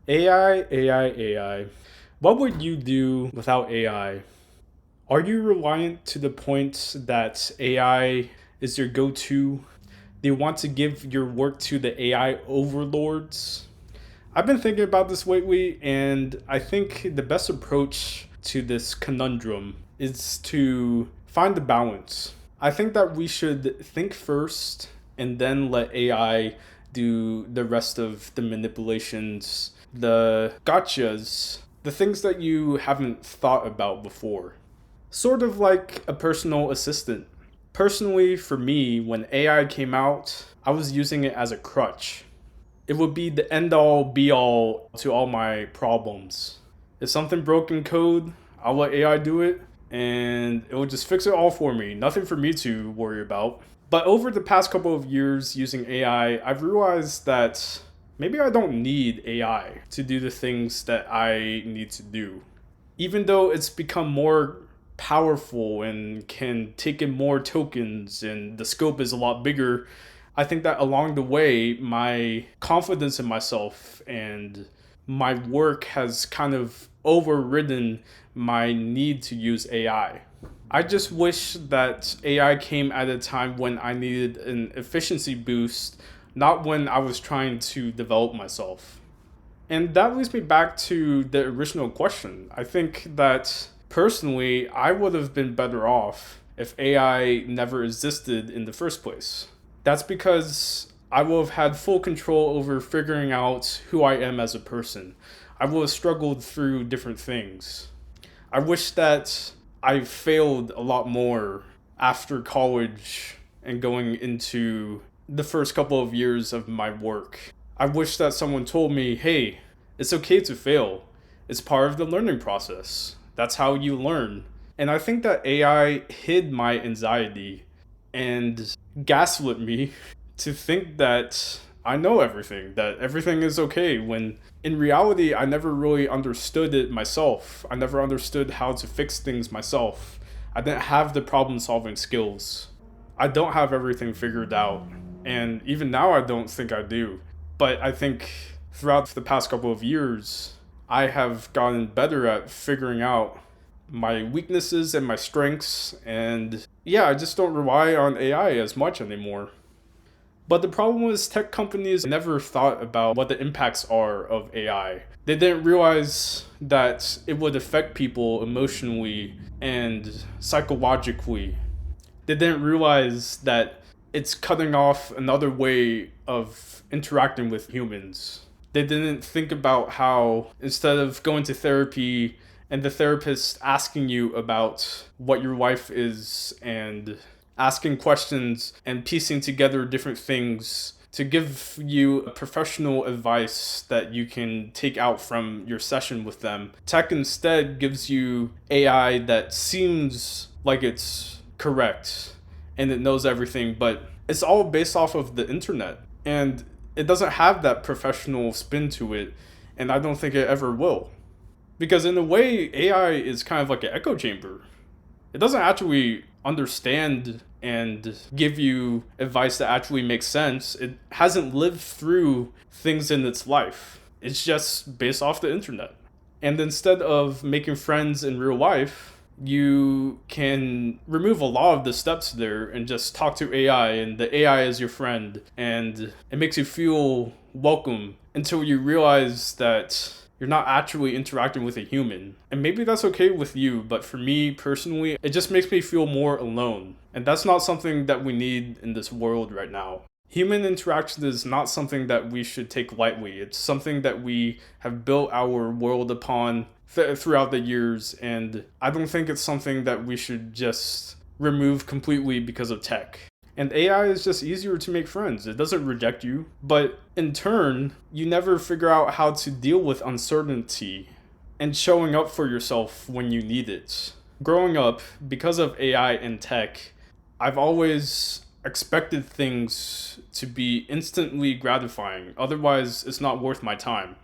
AI, AI, AI. What would you do without AI? Are you reliant to the point that AI is your go to? Do you want to give your work to the AI overlords? I've been thinking about this lately, and I think the best approach to this conundrum is to find the balance. I think that we should think first and then let AI do the rest of the manipulations, the gotchas, the things that you haven't thought about before. Sort of like a personal assistant. Personally, for me, when AI came out, I was using it as a crutch. It would be the end all be all to all my problems. If something broke in code, I'll let AI do it and it will just fix it all for me. Nothing for me to worry about. But over the past couple of years using AI, I've realized that maybe I don't need AI to do the things that I need to do. Even though it's become more powerful and can take in more tokens and the scope is a lot bigger, I think that along the way, my confidence in myself and my work has kind of overridden my need to use AI. I just wish that AI came at a time when I needed an efficiency boost, not when I was trying to develop myself. And that leads me back to the original question. I think that personally, I would have been better off if AI never existed in the first place. That's because I will have had full control over figuring out who I am as a person. I will have struggled through different things. I wish that I failed a lot more after college and going into the first couple of years of my work. I wish that someone told me, hey, it's okay to fail. It's part of the learning process. That's how you learn. And I think that AI hid my anxiety and gaslit me to think that I know everything, that everything is okay, when in reality, I never really understood it myself. I never understood how to fix things myself. I didn't have the problem solving skills. I don't have everything figured out. And even now, I don't think I do. But I think throughout the past couple of years, I have gotten better at figuring out my weaknesses and my strengths. And yeah, I just don't rely on AI as much anymore. But the problem is, tech companies never thought about what the impacts are of AI. They didn't realize that it would affect people emotionally and psychologically. They didn't realize that it's cutting off another way of interacting with humans. They didn't think about how instead of going to therapy and the therapist asking you about what your life is and asking questions and piecing together different things to give you professional advice that you can take out from your session with them. Tech instead gives you AI that seems like it's correct and it knows everything, but it's all based off of the internet. And it doesn't have that professional spin to it, and I don't think it ever will. Because in a way, AI is kind of like an echo chamber. It doesn't actually understand and give you advice that actually makes sense. It hasn't lived through things in its life. It's just based off the internet. And instead of making friends in real life, you can remove a lot of the steps there and just talk to AI, and the AI is your friend, and it makes you feel welcome until you realize that you're not actually interacting with a human. And maybe that's okay with you, but for me personally, it just makes me feel more alone. And that's not something that we need in this world right now. Human interaction is not something that we should take lightly. It's something that we have built our world upon throughout the years, and I don't think it's something that we should just remove completely because of tech. And AI is just easier to make friends. It doesn't reject you, but in turn, you never figure out how to deal with uncertainty and showing up for yourself when you need it. Growing up, because of AI and tech, I've always expected things to be instantly gratifying. Otherwise, it's not worth my time.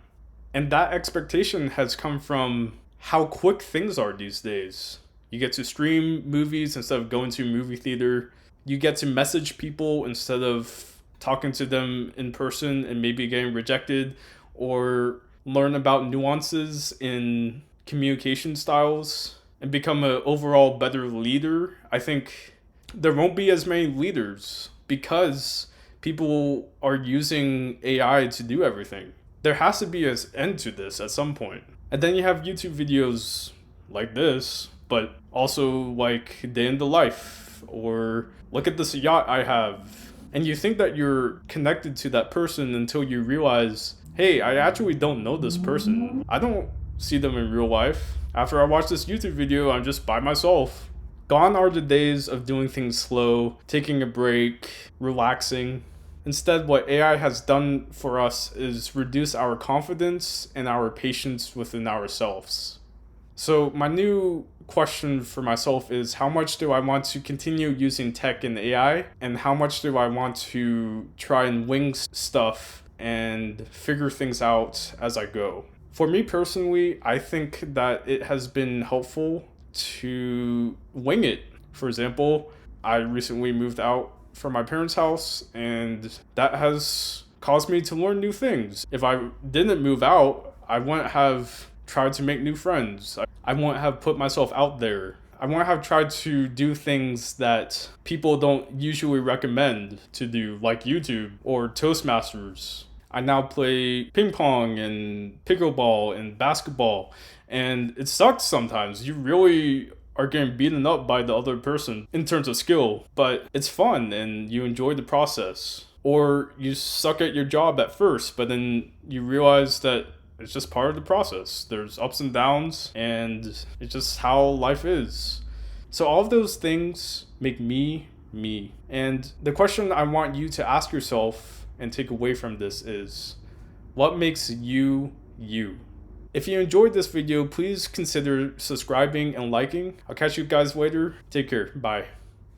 And that expectation has come from how quick things are these days. You get to stream movies instead of going to a movie theater. You get to message people instead of talking to them in person and maybe getting rejected. Or learn about nuances in communication styles, and become an overall better leader, I think there won't be as many leaders because people are using AI to do everything. There has to be an end to this at some point. And then you have YouTube videos like this, but also like day in the life, or look at this yacht I have. And you think that you're connected to that person until you realize, hey, I actually don't know this person. I don't see them in real life. After I watch this YouTube video, I'm just by myself. Gone are the days of doing things slow, taking a break, relaxing. Instead, what AI has done for us is reduce our confidence and our patience within ourselves. So my new question for myself is, how much do I want to continue using tech and AI, and how much do I want to try and wing stuff and figure things out as I go? For me personally, I think that it has been helpful to wing it. For example, I recently moved out from my parents' house, and that has caused me to learn new things. If I didn't move out, I wouldn't have tried to make new friends. I wouldn't have put myself out there. I wouldn't have tried to do things that people don't usually recommend to do, like YouTube or Toastmasters. I now play ping pong and pickleball and basketball, and it sucks sometimes. You really are getting beaten up by the other person in terms of skill, but it's fun and you enjoy the process. Or you suck at your job at first, but then you realize that it's just part of the process. There's ups and downs, and it's just how life is. So all of those things make me, me. And the question I want you to ask yourself and take away from this is, what makes you, you? If you enjoyed this video, please consider subscribing and liking. I'll catch you guys later. Take care. Bye.